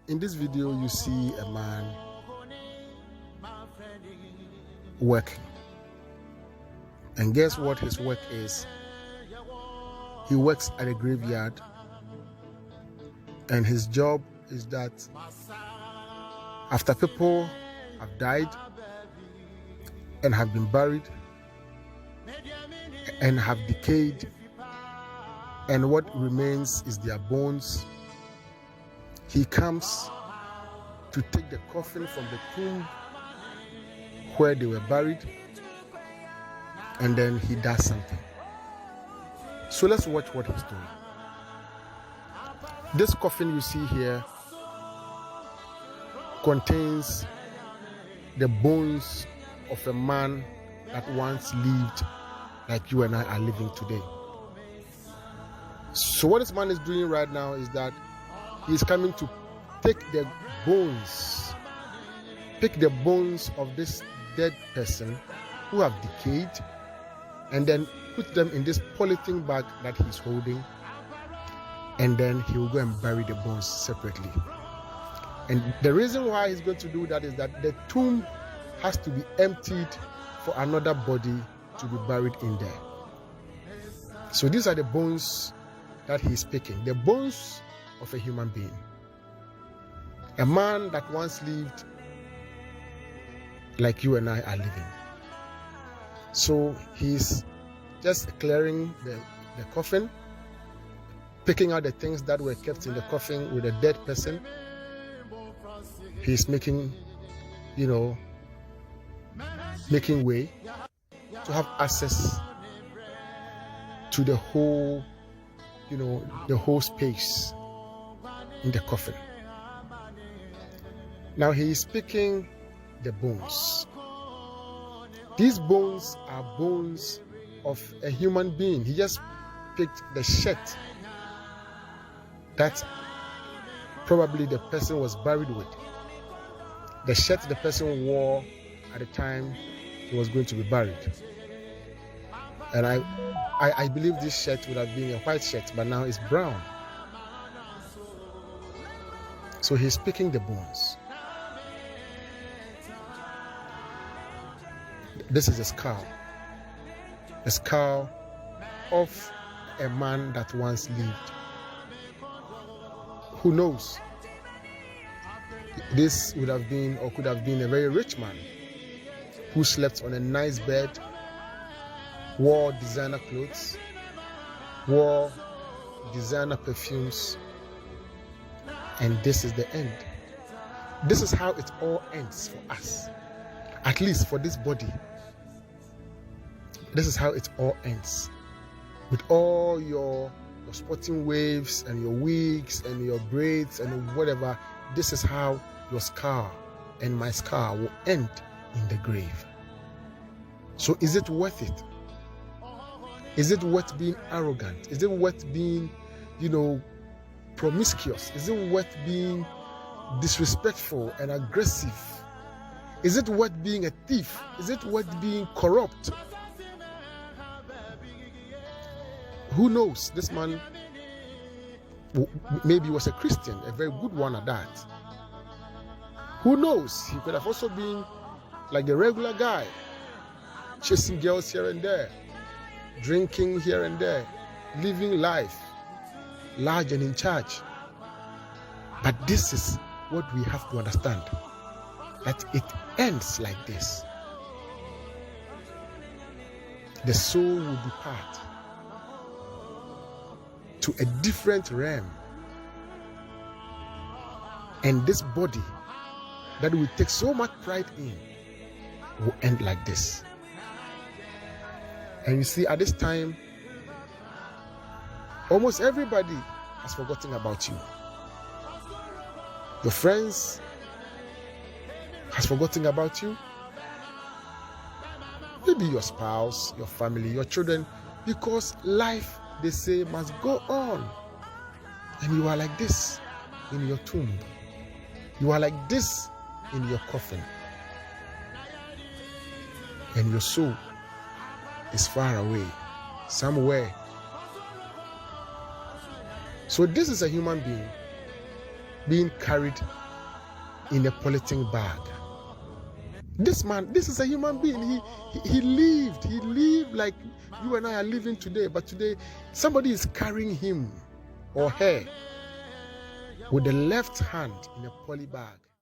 In this video, you see a man working. And guess what his work is? He works at a graveyard, and his job is that after people have died and have been buried and have decayed, and what remains is their bones, he comes to take the coffin from the tomb where they were buried, and then he does something. So let's watch what he's doing. This coffin you see here contains the bones of a man that once lived like you and I are living today. So what this man is doing right now is that he is coming to take the bones of this dead person who have decayed, and then put them in this polythene bag that he's holding, and then he will go and bury the bones separately. And the reason why he's going to do that is that the tomb has to be emptied for another body to be buried in there. So these are the bones that he's picking, the bones of a human being, a man that once lived like you and I are living. So he's just clearing the coffin, picking out the things that were kept in the coffin with a dead person. He's making way to have access to the whole space in the coffin. Now he is picking the bones. These bones are bones of a human being. He just picked the shirt that probably the person was buried with, the shirt the person wore at the time he was going to be buried. And I believe this shirt would have been a white shirt, but now it's brown. So he's picking the bones. This is a skull of a man that once lived. Who knows? This would have been or could have been a very rich man who slept on a nice bed, wore designer clothes, wore designer perfumes, and this is the end. This is how it all ends for us, at least for this body. This is how it all ends. With all your sporting waves and your wigs and your braids and whatever, this is how your scar and my scar will end in the grave. So is it worth it? Is it worth being arrogant? Is it worth being, promiscuous? Is it worth being disrespectful and aggressive? Is it worth being a thief? Is it worth being corrupt? Who knows? This man maybe was a Christian, a very good one at that. Who knows? He could have also been like the regular guy, chasing girls here and there, drinking here and there, living life large and in charge. But this is what we have to understand, that it ends like this. The soul will depart to a different realm, and this body that we take so much pride in will end like this. And you see, at this time, almost everybody has forgotten about you. Your friends has forgotten about you. Maybe your spouse, your family, your children, because life, they say, must go on. And you are like this in your tomb. You are like this in your coffin. And your soul is far away, somewhere. So this is a human being being carried in a polythene bag. This man, this is a human being. He lived like you and I are living today. But today, somebody is carrying him or her with the left hand in a poly bag.